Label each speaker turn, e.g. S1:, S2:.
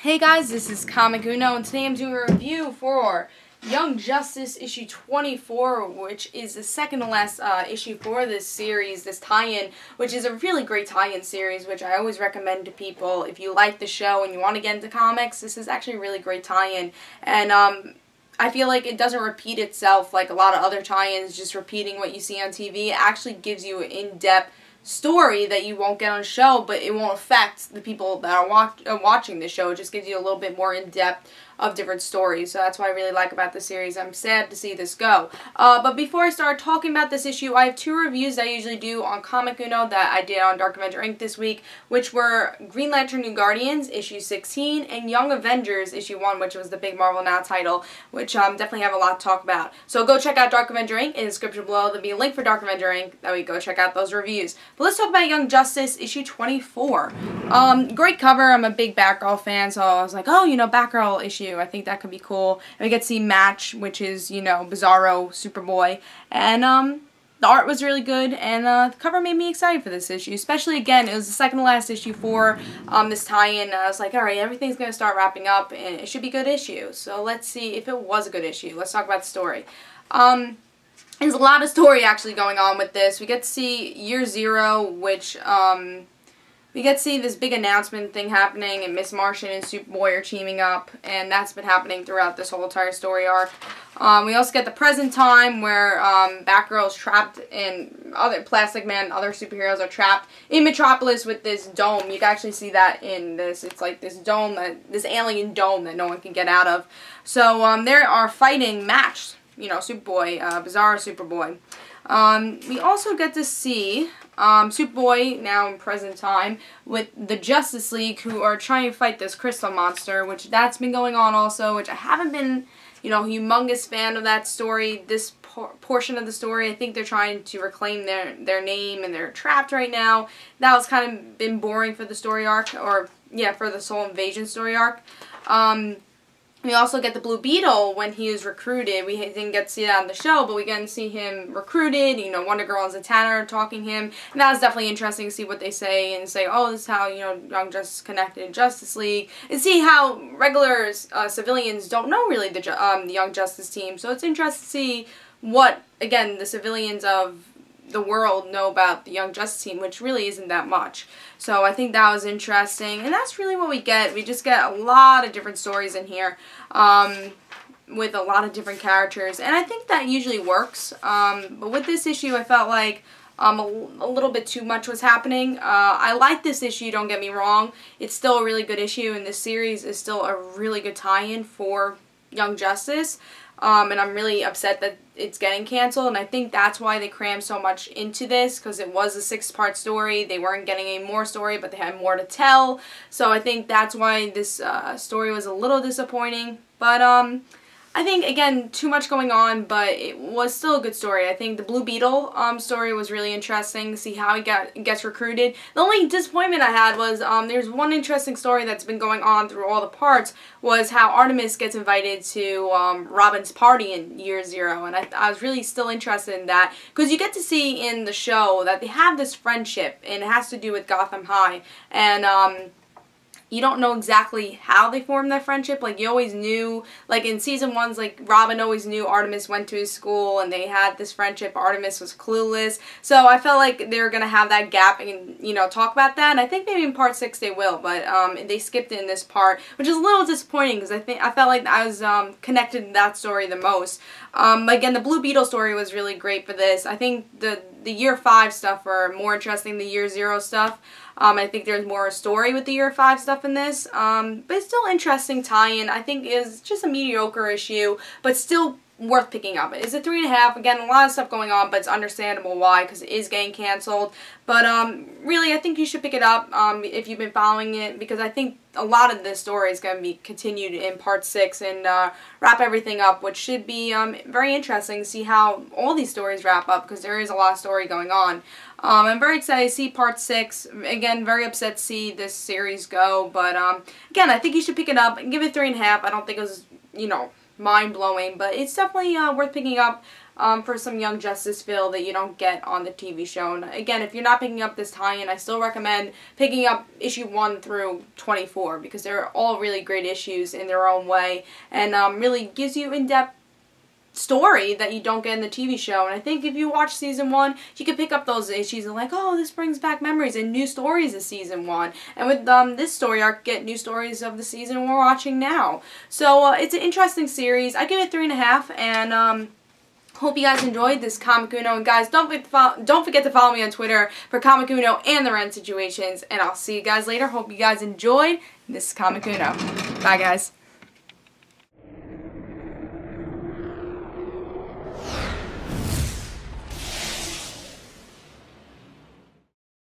S1: Hey guys, this is Comic Uno, and today I'm doing a review for Young Justice issue 24, which is the second to last issue for this series, this tie-in, which is a really great tie-in series, which I always recommend to people. If you like the show and you want to get into comics, this is actually a really great tie-in, and I feel like it doesn't repeat itself like a lot of other tie-ins, just repeating what you see on TV. It actually gives you an in-depth story that you won't get on a show, but it won't affect the people that are watching the show. It just gives you a little bit more in-depth of different stories, so that's what I really like about the series. I'm sad to see this go. But before I start talking about this issue, I have two reviews that I usually do on Comic Uno that I did on Dark Avenger Inc. this week, which were Green Lantern New Guardians, issue 16, and Young Avengers, issue 1, which was the big Marvel Now title, which definitely have a lot to talk about. So go check out Dark Avenger Inc. in the description below. There'll be a link for Dark Avenger Inc. That way go check out those reviews. But let's talk about Young Justice, issue 24. Great cover. I'm a big Batgirl fan, so I was like, oh, you know, Batgirl issue. I think that could be cool. And we get to see Match, which is, you know, Bizarro Superboy. And the art was really good, and the cover made me excited for this issue. Especially, again, it was the second to last issue for this tie-in. I was like, alright, everything's going to start wrapping up, and it should be a good issue. So let's see if it was a good issue. Let's talk about the story. There's a lot of story actually going on with this. We get to see Year Zero, which we get to see this big announcement thing happening, and Miss Martian and Superboy are teaming up, and that's been happening throughout this whole entire story arc. We also get the present time where Batgirl is trapped, and other Plastic Man, other superheroes are trapped in Metropolis with this dome. You can actually see that in this. It's like this dome, this alien dome that no one can get out of. So they are fighting Match, you know, Superboy, Bizarro Superboy. We also get to see Superboy, now in present time, with the Justice League, who are trying to fight this crystal monster, which that's been going on also, which I haven't been, you know, humongous fan of that story. This portion of the story, I think they're trying to reclaim their name, and they're trapped right now. That was kind of been boring for the story arc, or, yeah, for the Soul Invasion story arc. We also get the Blue Beetle when he is recruited. We didn't get to see that on the show, but we get to see him recruited. You know, Wonder Girl and Zatanna are talking him. And that was definitely interesting to see what they say, and say, oh, this is how, you know, Young Justice connected in Justice League. And see how regular civilians don't know really the Young Justice team. So it's interesting to see what, again, the civilians of the world know about the Young Justice team, which really isn't that much. So I think that was interesting, and that's really what we get. We just get a lot of different stories in here with a lot of different characters, and I think that usually works. But with this issue, I felt like a little bit too much was happening. I like this issue, don't get me wrong. It's still a really good issue, and this series is still a really good tie-in for Young Justice. And I'm really upset that it's getting canceled, and I think that's why they crammed so much into this, because it was a 6-part story. They weren't getting any more story, but they had more to tell. So I think that's why this story was a little disappointing. But I think, again, too much going on, but it was still a good story. I think the Blue Beetle story was really interesting to see how he gets recruited. The only disappointment I had was there's one interesting story that's been going on through all the parts, was how Artemis gets invited to Robin's party in Year Zero, and I was really still interested in that, because you get to see in the show that they have this friendship, and it has to do with Gotham High, and you don't know exactly how they formed that friendship. Like, you always knew, like in season 1's, like, Robin always knew Artemis went to his school, and they had this friendship. Artemis was clueless. So I felt like they were going to have that gap and, you know, talk about that. And I think maybe in part 6 they will, but they skipped it in this part, which is a little disappointing, because I felt like I was connected to that story the most. Again, the Blue Beetle story was really great for this. I think the Year 5 stuff are more interesting than the Year 0 stuff. I think there's more story with the Year 5 stuff in this, but it's still interesting tie-in. I think it's just a mediocre issue, but still worth picking up. It's a 3.5. Again, a lot of stuff going on, but it's understandable why, because it is getting canceled. But really, I think you should pick it up if you've been following it, because I think a lot of this story is going to be continued in part 6 and wrap everything up, which should be very interesting to see how all these stories wrap up, because there is a lot of story going on. I'm very excited to see part 6. Again, very upset to see this series go, but again, I think you should pick it up and give it 3.5. I don't think it was, you know, mind-blowing, but it's definitely worth picking up. for some Young Justice feel that you don't get on the TV show. And again, if you're not picking up this tie-in, I still recommend picking up issue 1 through 24 because they're all really great issues in their own way and really gives you in-depth story that you don't get in the TV show. And I think if you watch season 1, you can pick up those issues and like, oh, this brings back memories and new stories of season 1. And with this story arc, get new stories of the season we're watching now. So it's an interesting series. I give it 3.5, and hope you guys enjoyed this Comic Uno. And guys, don't forget to follow me on Twitter for Comic Uno and the Ren situations. And I'll see you guys later. Hope you guys enjoyed. This is Comic Uno. Bye, guys.